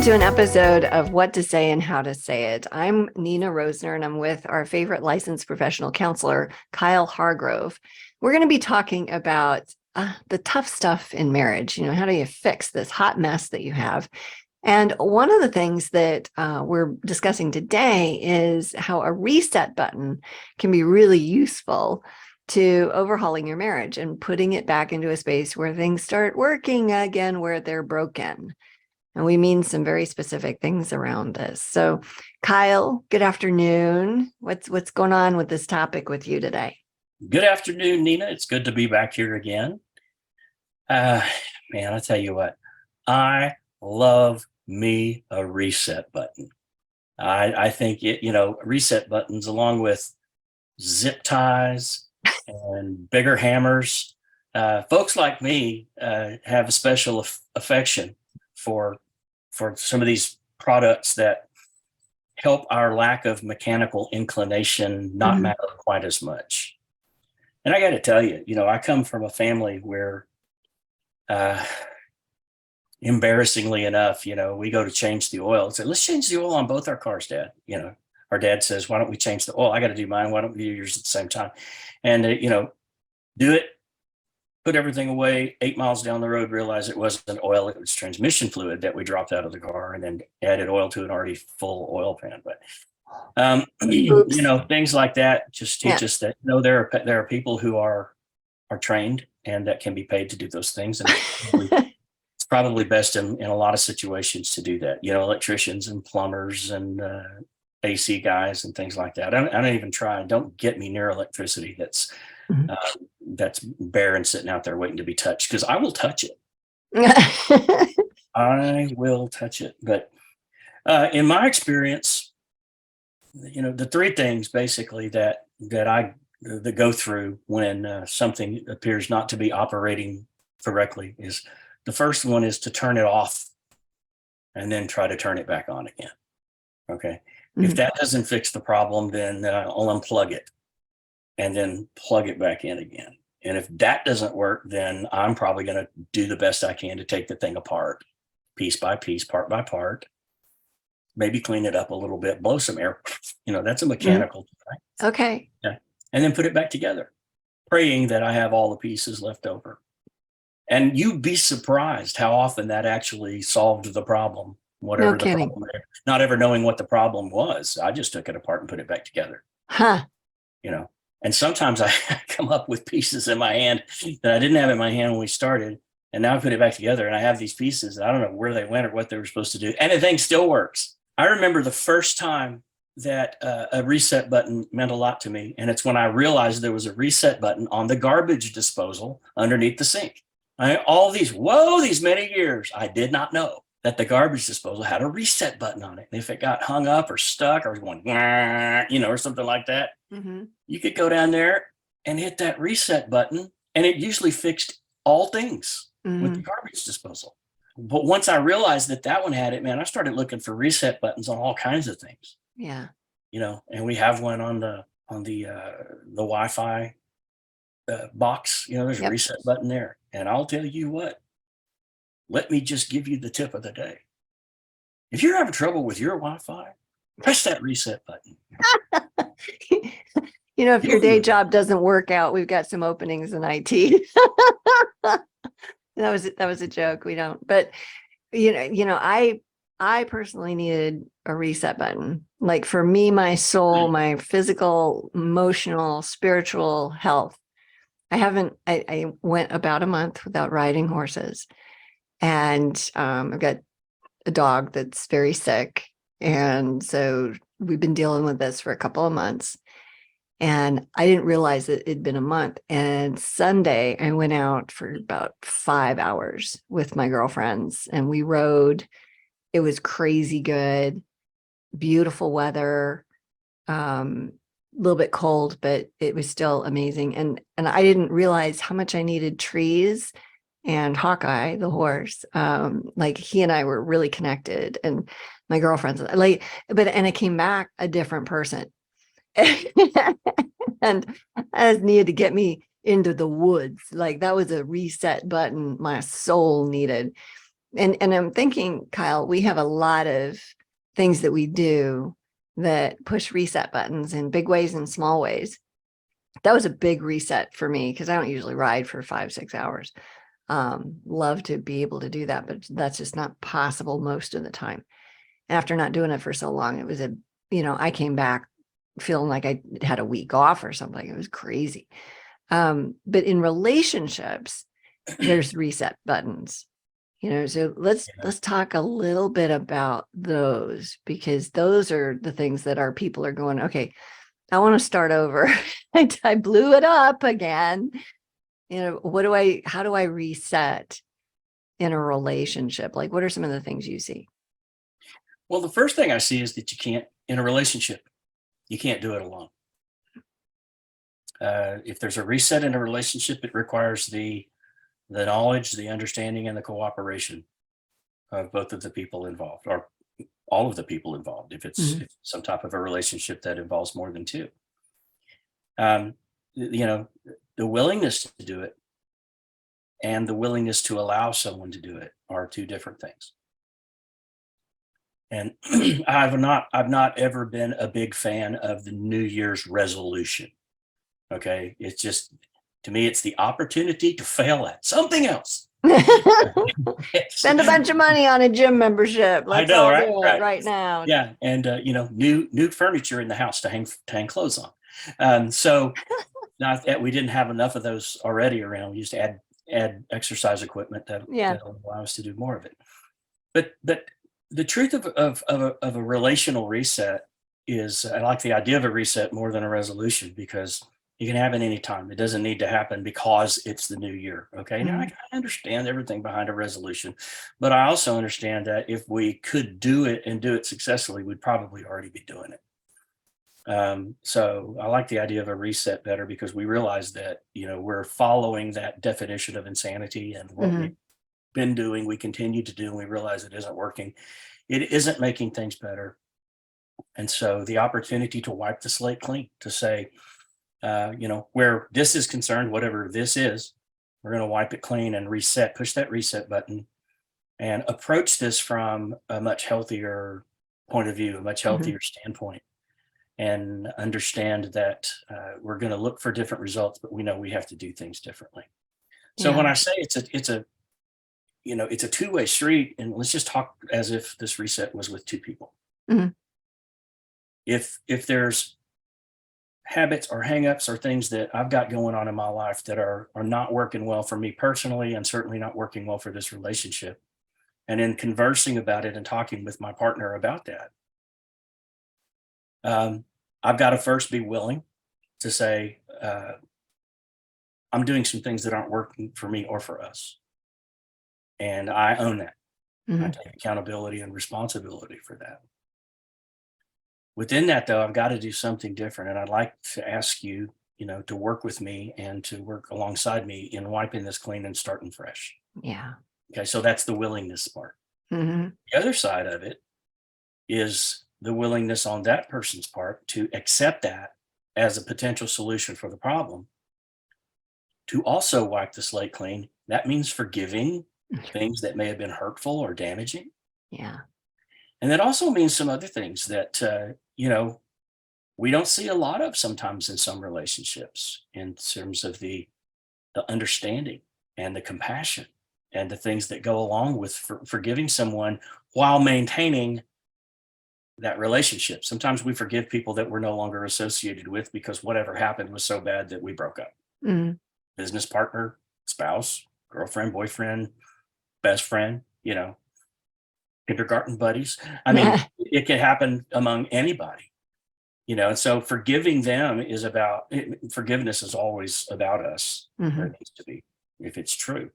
to an episode of What to Say and How to Say It. I'm Nina Rosner, and I'm with our favorite licensed professional counselor, Kyle Hargrove. We're going to be talking about the tough stuff in marriage. You know, how do you fix this hot mess that you have? And one of the things that we're discussing today is how a reset button can be really useful to overhauling your marriage and putting it back into a space where things start working again, where they're broken. And we mean some very specific things around this. So, Kyle, good afternoon. What's going on with this topic with you today? Good afternoon, Nina. It's good to be back here again. Man, I tell you what, I love me a reset button. I think reset buttons along with zip ties and bigger hammers. Folks like me have a special affection for some of these products that help our lack of mechanical inclination not matter quite as much. And I got to tell you, I come from a family where, embarrassingly enough, we go to change the oil. Say, let's change the oil on both our cars, Dad. Our dad says, why don't we change the oil? I got to do mine. Why don't we do yours at the same time? And, do it. Put everything away, 8 miles down the road, realized it wasn't oil, it was transmission fluid that we dropped out of the car, and then added oil to an already full oil pan. But, things like that just teach us that, there are people who are trained and that can be paid to do those things. And it's probably best in a lot of situations to do that, electricians and plumbers and AC guys and things like that. I don't even try. Don't get me near electricity that's bare and sitting out there waiting to be touched, because I will touch it. I will touch it. But in my experience, the three things basically that go through when something appears not to be operating correctly is, the first one is to turn it off and then try to turn it back on again. Okay. If that doesn't fix the problem, then I'll unplug it and then plug it back in again. And if that doesn't work, then I'm probably going to do the best I can to take the thing apart, piece by piece, part by part, maybe clean it up a little bit, blow some air. That's a mechanical thing. Okay. Yeah. And then put it back together, praying that I have all the pieces left over. And you'd be surprised how often that actually solved the problem, whatever the problem is. Not ever knowing what the problem was. I just took it apart and put it back together. And sometimes I come up with pieces in my hand that I didn't have in my hand when we started. And now I put it back together and I have these pieces. I don't know where they went or what they were supposed to do. And the thing still works. I remember the first time that a reset button meant a lot to me. And it's when I realized there was a reset button on the garbage disposal underneath the sink. These many years, I did not know that the garbage disposal had a reset button on it. And if it got hung up or stuck or was going, or something like that, you could go down there and hit that reset button, and it usually fixed all things with the garbage disposal. But once I realized that one had it, man, I started looking for reset buttons on all kinds of things. Yeah. And we have one on the Wi-Fi box. There's a reset button there. And I'll tell you what, let me just give you the tip of the day. If you're having trouble with your Wi-Fi, press that reset button. If your day job doesn't work out, we've got some openings in IT. That was a joke. We don't, but I personally needed a reset button. Like, for me, my soul, my physical, emotional, spiritual health. I went about a month without riding horses, and I've got a dog that's very sick. And so we've been dealing with this for a couple of months, and I didn't realize that it'd been a month. And Sunday I went out for about 5 hours with my girlfriends, and we rode. It was crazy good, beautiful weather, a little bit cold, but it was still amazing. And I didn't realize how much I needed trees and Hawkeye, the horse. Like, he and I were really connected, and my girlfriends, and I came back a different person. And I just needed to get me into the woods. Like, that was a reset button my soul needed. And I'm thinking, Kyle, we have a lot of things that we do that push reset buttons in big ways and small ways. That was a big reset for me because I don't usually ride for 5-6 hours. Love to be able to do that, but that's just not possible most of the time. And after not doing it for so long, it was I came back feeling like I had a week off or something. It was crazy. But in relationships, there's reset buttons. So let's talk a little bit about those, because those are the things that our people are going, okay, I want to start over. I blew it up again. How do I reset in a relationship? Like, what are some of the things you see? Well, the first thing I see is that in a relationship, you can't do it alone. If there's a reset in a relationship, it requires the knowledge, the understanding, and the cooperation of both of the people involved, or all of the people involved, if it's some type of a relationship that involves more than two. The willingness to do it and the willingness to allow someone to do it are two different things. And I've not ever been a big fan of the New Year's resolution. Okay. It's just, to me, it's the opportunity to fail at something else. Spend a bunch of money on a gym membership. Let's all do it right now. Yeah. And, new furniture in the house to hang clothes on. So not that we didn't have enough of those already around. We used to add exercise equipment that'll allow us to do more of it. But the truth of a relational reset is, I like the idea of a reset more than a resolution, because you can have it any time. It doesn't need to happen because it's the new year. Okay. Now I understand everything behind a resolution, but I also understand that if we could do it and do it successfully, we'd probably already be doing it. So I like the idea of a reset better, because we realize that, we're following that definition of insanity, and what we've been doing, we continue to do, and we realize it isn't working. It isn't making things better. And so the opportunity to wipe the slate clean, to say, where this is concerned, whatever this is, we're going to wipe it clean and reset, push that reset button, and approach this from a much healthier point of view, a much healthier standpoint, and understand that we're going to look for different results, but we know we have to do things differently. So when I say it's a two-way street, and let's just talk as if this reset was with two people. If there's habits or hangups or things that I've got going on in my life that are not working well for me personally, and certainly not working well for this relationship, and in conversing about it and talking with my partner about that, I've got to first be willing to say, I'm doing some things that aren't working for me or for us. And I own that. I take accountability and responsibility for that. Within that, though, I've got to do something different. And I'd like to ask you, to work with me and to work alongside me in wiping this clean and starting fresh. Yeah. Okay. So that's the willingness part. The other side of it is the willingness on that person's part to accept that as a potential solution for the problem, to also wipe the slate clean. That means forgiving things that may have been hurtful or damaging. Yeah. And that also means some other things that, we don't see a lot of sometimes in some relationships, in terms of the understanding and the compassion and the things that go along with forgiving someone while maintaining that relationship. Sometimes we forgive people that we're no longer associated with because whatever happened was so bad that we broke up. Business partner, spouse, girlfriend, boyfriend, best friend, kindergarten buddies. I mean, it can happen among anybody, and so forgiving them forgiveness is always about us, or it needs to be, if it's true.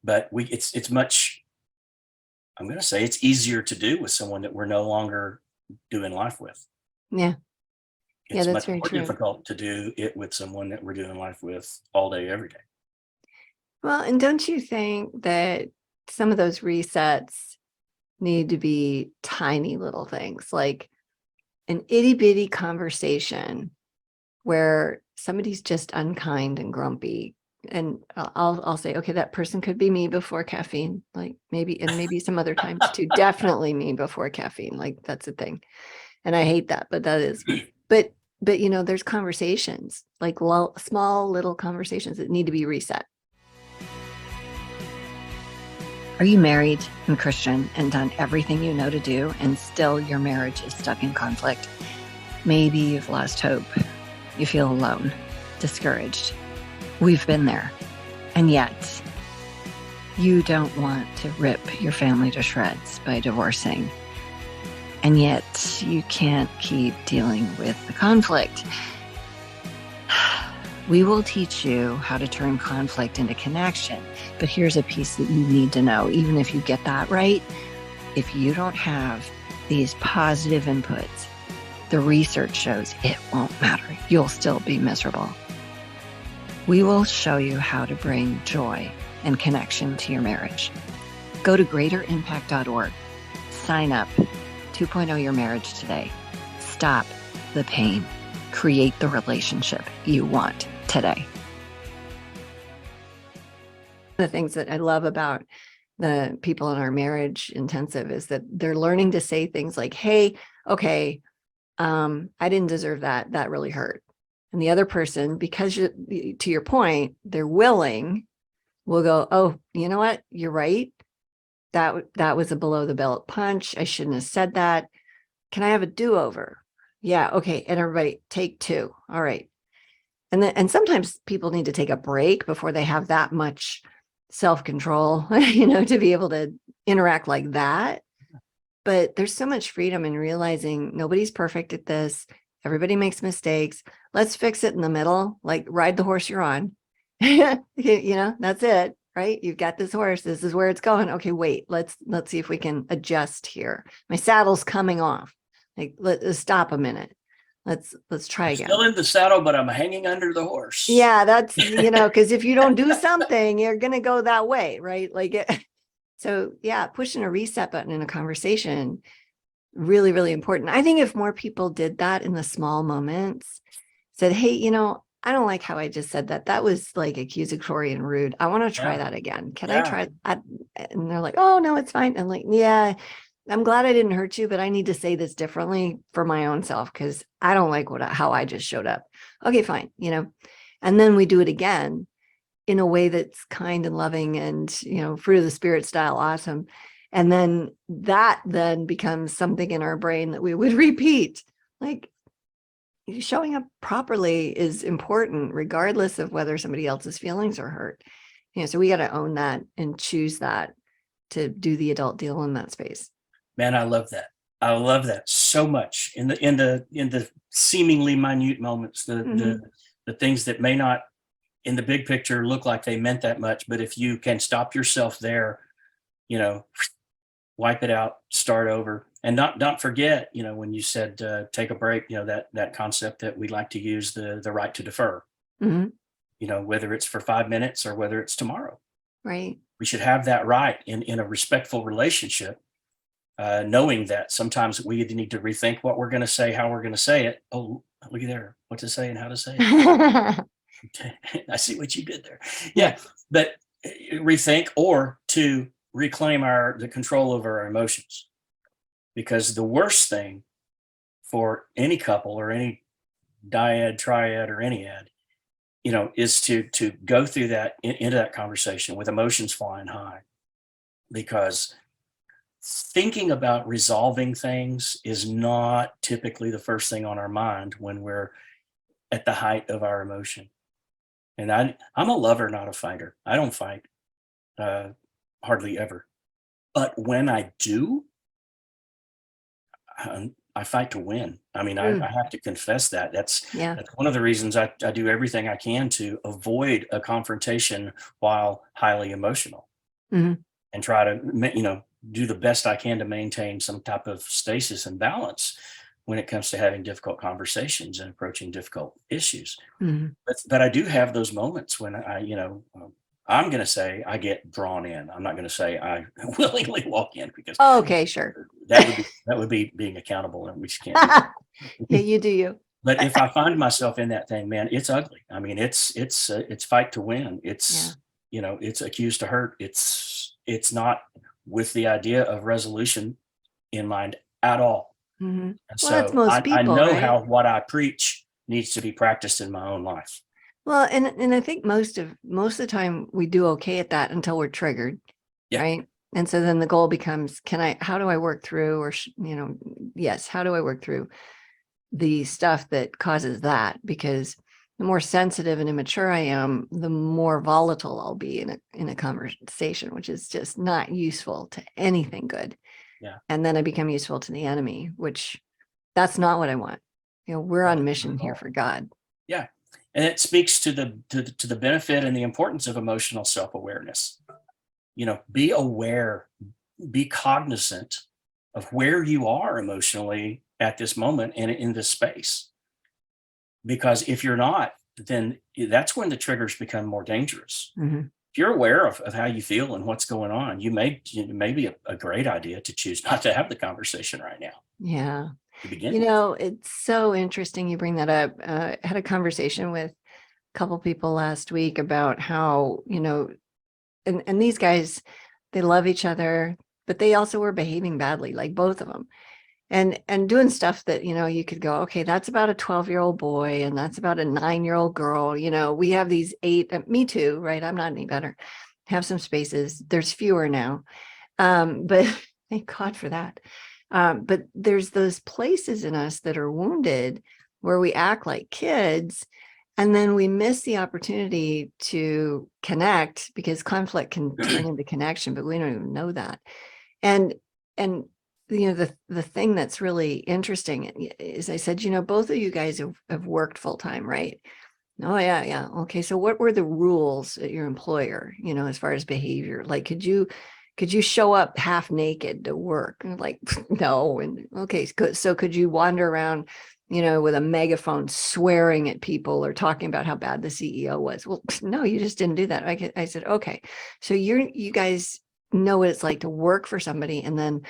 But it's much, I'm going to say it's easier to do with someone that we're no longer doing life with. Yeah. It's that's much very more true. difficult to do it with someone that we're doing life with all day, every day. Well, and don't you think that some of those resets need to be tiny little things, like an itty bitty conversation where somebody's just unkind and grumpy and I'll say, okay, that person could be me before caffeine, like maybe some other times too. Definitely me before caffeine. Like that's a thing. And I hate that, but that is, but there's conversations, like small little conversations that need to be reset. Are you married and Christian and done everything you know to do, and still your marriage is stuck in conflict? Maybe you've lost hope. You feel alone, discouraged. We've been there. And yet, you don't want to rip your family to shreds by divorcing. And yet, you can't keep dealing with the conflict. We will teach you how to turn conflict into connection. But here's a piece that you need to know. Even if you get that right, if you don't have these positive inputs, the research shows it won't matter. You'll still be miserable. We will show you how to bring joy and connection to your marriage. Go to greaterimpact.org. Sign up. 2.0 your marriage today. Stop the pain. Create the relationship you want today. The things that I love about the people in our marriage intensive is that they're learning to say things like, hey, okay, I didn't deserve that. That really hurt. And the other person, because to your point, they're willing, will go, oh, you know what? You're right. That was a below the belt punch. I shouldn't have said that. Can I have a do-over? Yeah. Okay. And everybody take two. All right. And sometimes people need to take a break before they have that much self-control, to be able to interact like that. But there's so much freedom in realizing nobody's perfect at this. Everybody makes mistakes. Let's fix it in the middle, like ride the horse you're on. That's it, right? You've got this horse. This is where it's going. Okay, wait, let's see if we can adjust here. My saddle's coming off. Like, let's stop a minute. Let's try again. Still in the saddle, but I'm hanging under the horse. Yeah, that's, because if you don't do something, you're going to go that way, right? Like so yeah, pushing a reset button in a conversation, really, really important. I think if more people did that in the small moments, said, hey, I don't like how I just said that. That was like accusatory and rude. I want to try that again. Can I try that? And they're like, oh, no, it's fine. I'm like, yeah, I'm glad I didn't hurt you, but I need to say this differently for my own self because I don't like how I just showed up. Okay, fine. And then we do it again in a way that's kind and loving and, fruit of the spirit style. Awesome. And then that becomes something in our brain that we would repeat. Like, showing up properly is important, regardless of whether somebody else's feelings are hurt. So we got to own that and choose that to do the adult deal in that space. Man, I love that. I love that so much in the seemingly minute moments, the things that may not in the big picture look like they meant that much, but if you can stop yourself there, wipe it out, start over, and not forget, when you said take a break, that concept that we like to use, the right to defer. Whether it's for 5 minutes or whether it's tomorrow. Right. We should have that right in a respectful relationship. Knowing that sometimes we need to rethink what we're going to say, how we're going to say it. Oh, look at there, what to say and how to say it. Okay. I see what you did there. Yeah, but rethink or to reclaim the control over our emotions, because the worst thing for any couple or any dyad, triad, or any ad, is to go through that into that conversation with emotions flying high, because thinking about resolving things is not typically the first thing on our mind when we're at the height of our emotion. And I'm a lover, not a fighter. I don't fight hardly ever. But when I do, I fight to win. I mean, I have to confess that. That's one of the reasons I do everything I can to avoid a confrontation while highly emotional, and try to, do the best I can to maintain some type of stasis and balance when it comes to having difficult conversations and approaching difficult issues. But I do have those moments when I'm going to say I get drawn in. I'm not going to say I willingly walk in, because okay, sure, that would be being accountable, and we just can't do that. Yeah, you do you. But if I find myself in that thing, man, it's ugly. I mean, it's fight to win. It's, it's accused to hurt. It's not with the idea of resolution in mind at all. Mhm. And Well, that's so most I people, know right? how what I preach needs to be practiced in my own life. Well, and I think most of the time we do okay at that until we're triggered, Yeah. right? And so then the goal becomes, how do I work through, or yes, how do I work through the stuff that causes that? Because the more sensitive and immature I am, the more volatile I'll be in a conversation, which is just not useful to anything good. Yeah. And then I become useful to the enemy, which that's not what I want. We're on mission here for God. Yeah. And it speaks to the benefit and the importance of emotional self-awareness. Be aware, be cognizant of where you are emotionally at this moment and in this space. Because if you're not, then that's when the triggers become more dangerous. Mm-hmm. If you're aware of how you feel and what's going on, it may be a great idea to choose not to have the conversation right now. Yeah. To begin with. It's so interesting you bring that up. I had a conversation with a couple people last week about how, and these guys, they love each other, but they also were behaving badly, like both of them. And doing stuff that, you could go, okay, that's about a 12-year-old boy and that's about a 9-year-old girl. We have these 8, me too, right? I'm not any better. Have some spaces. There's fewer now. But thank God for that. But there's those places in us that are wounded where we act like kids, and then we miss the opportunity to connect, because conflict can turn into connection, but we don't even know that. And the thing that's really interesting is, I said, both of you guys have worked full time, right? Oh, yeah. Okay. So what were the rules at your employer, as far as behavior? Like, could you show up half naked to work? And like, no. And okay. So could you wander around, with a megaphone swearing at people or talking about how bad the CEO was? Well, no, you just didn't do that. I said, okay. So you guys know what it's like to work for somebody and then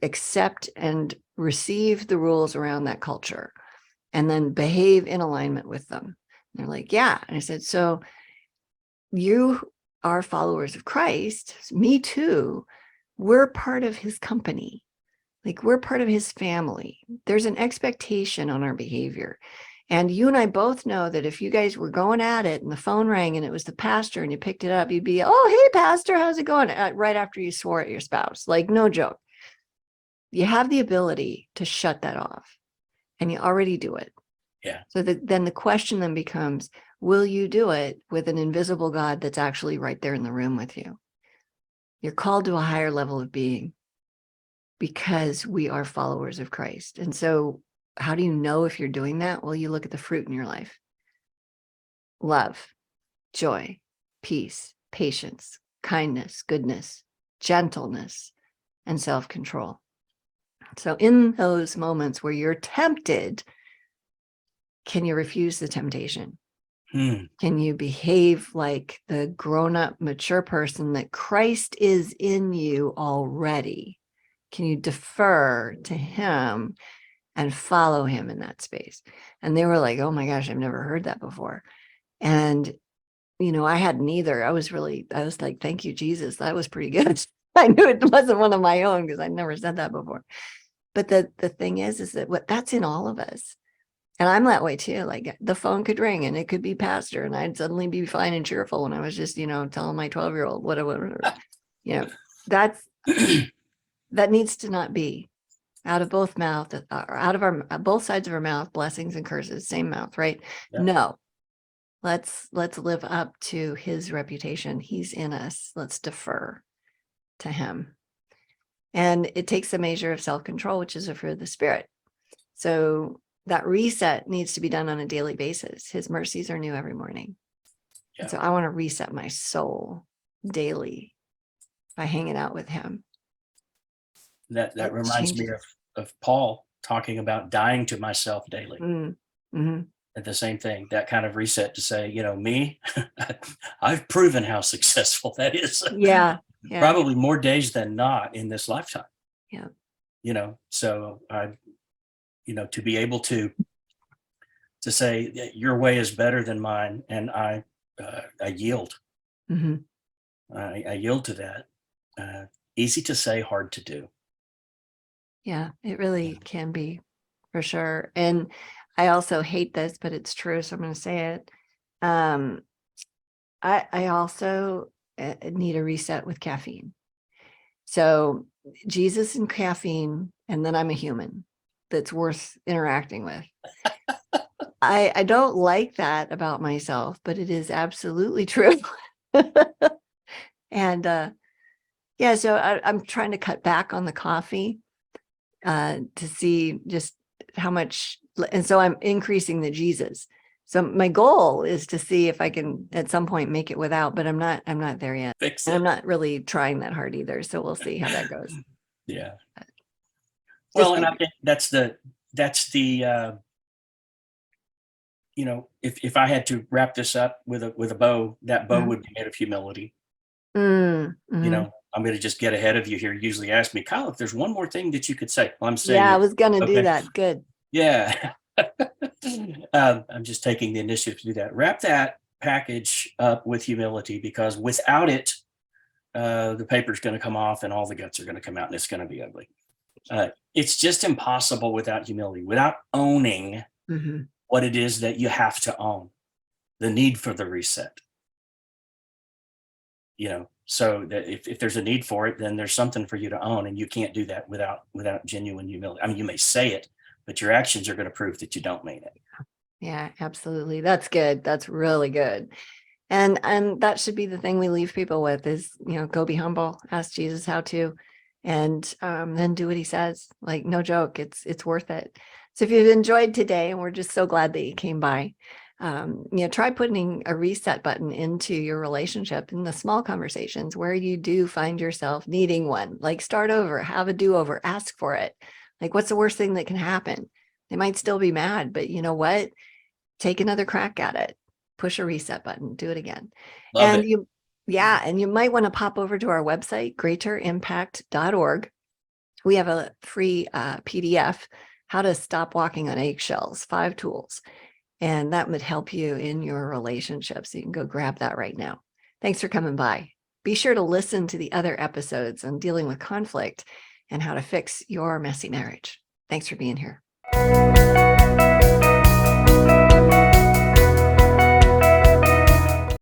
accept and receive the rules around that culture and then behave in alignment with them. They're like, yeah. And I said, so you are followers of Christ. Me too. We're part of his company. Like, we're part of his family. There's an expectation on our behavior. And you and I both know that if you guys were going at it and the phone rang and it was the pastor and you picked it up, you'd be, oh, hey, pastor, how's it going? Right after you swore at your spouse. Like, no joke. You have the ability to shut that off, and you already do it. Yeah. So then the question then becomes, will you do it with an invisible God that's actually right there in the room with you? You're called to a higher level of being because we are followers of Christ. And so how do you know if you're doing that? Well, you look at the fruit in your life. Love, joy, peace, patience, kindness, goodness, gentleness, and self-control. So in those moments where you're tempted, can you refuse the temptation? Can you behave like the grown-up, mature person that Christ is in you already? Can you defer to him and follow him in that space? And they were like, oh my gosh, I've never heard that before. And, I hadn't either. I was like, thank you, Jesus. That was pretty good. I knew it wasn't one of my own because I'd never said that before. But the thing is that that's in all of us. And I'm that way too. Like, the phone could ring and it could be pastor and I'd suddenly be fine and cheerful when I was just, telling my 12-year-old, whatever, that's, that needs to not be out of both mouth, or out of our, both sides of our mouth, blessings and curses, same mouth, right? Yeah. No, let's live up to his reputation. He's in us. Let's defer to him. And it takes a measure of self-control, which is a fruit of the Spirit. So that reset needs to be done on a daily basis. His mercies are new every morning. Yeah. So I want to reset my soul daily by hanging out with him. That reminds me of Paul talking about dying to myself daily. Mm-hmm. At the same thing, that kind of reset to say, me, I've proven how successful that is. Yeah. Probably more days than not in this lifetime. Yeah. So I, to be able to to say that your way is better than mine, and I yield. Hmm. I yield to that. Easy to say, hard to do. Yeah, it really can be, for sure. And I also hate this, but it's true, so I'm going to say it. Um, I also need a reset with caffeine. So Jesus and caffeine, and then I'm a human that's worth interacting with. I don't like that about myself, but it is absolutely true. And yeah, so I'm trying to cut back on the coffee to see just how much, and so I'm increasing the Jesus. So my goal is to see if I can at some point make it without, but I'm not there yet. Fix And I'm it. not really trying that hard either. So we'll see how that goes. Yeah. Just Well, and I maybe. think that's the if I had to wrap this up with a bow, that bow would be made of humility. Mm-hmm. I'm going to just get ahead of you here. You usually ask me, Kyle, if there's one more thing that you could say. Well, I'm saying Yeah, I it. was gonna do Okay. that. Good. Yeah. I'm just taking the initiative to do that. Wrap that package up with humility, because without it, the paper's going to come off and all the guts are going to come out and it's going to be ugly. It's just impossible without humility, without owning Mm-hmm. what it is that you have to own, the need for the reset. So that if there's a need for it, then there's something for you to own, and you can't do that without genuine humility. I mean, you may say it, but your actions are going to prove that you don't mean it. Yeah, absolutely. That's good. That's really good. And that should be the thing we leave people with is, go be humble, ask Jesus how to, and then do what he says. Like, no joke, it's worth it. So if you've enjoyed today, and we're just so glad that you came by, try putting a reset button into your relationship in the small conversations where you do find yourself needing one. Like, start over, have a do-over, ask for it. Like, what's the worst thing that can happen? They might still be mad, but you know what? Take another crack at it. Push a reset button, do it again. Love it. And you might want to pop over to our website, greaterimpact.org. We have a free PDF, how to stop walking on eggshells, 5 tools. And that would help you in your relationships. You can go grab that right now. Thanks for coming by. Be sure to listen to the other episodes on dealing with conflict and how to fix your messy marriage. Thanks for being here.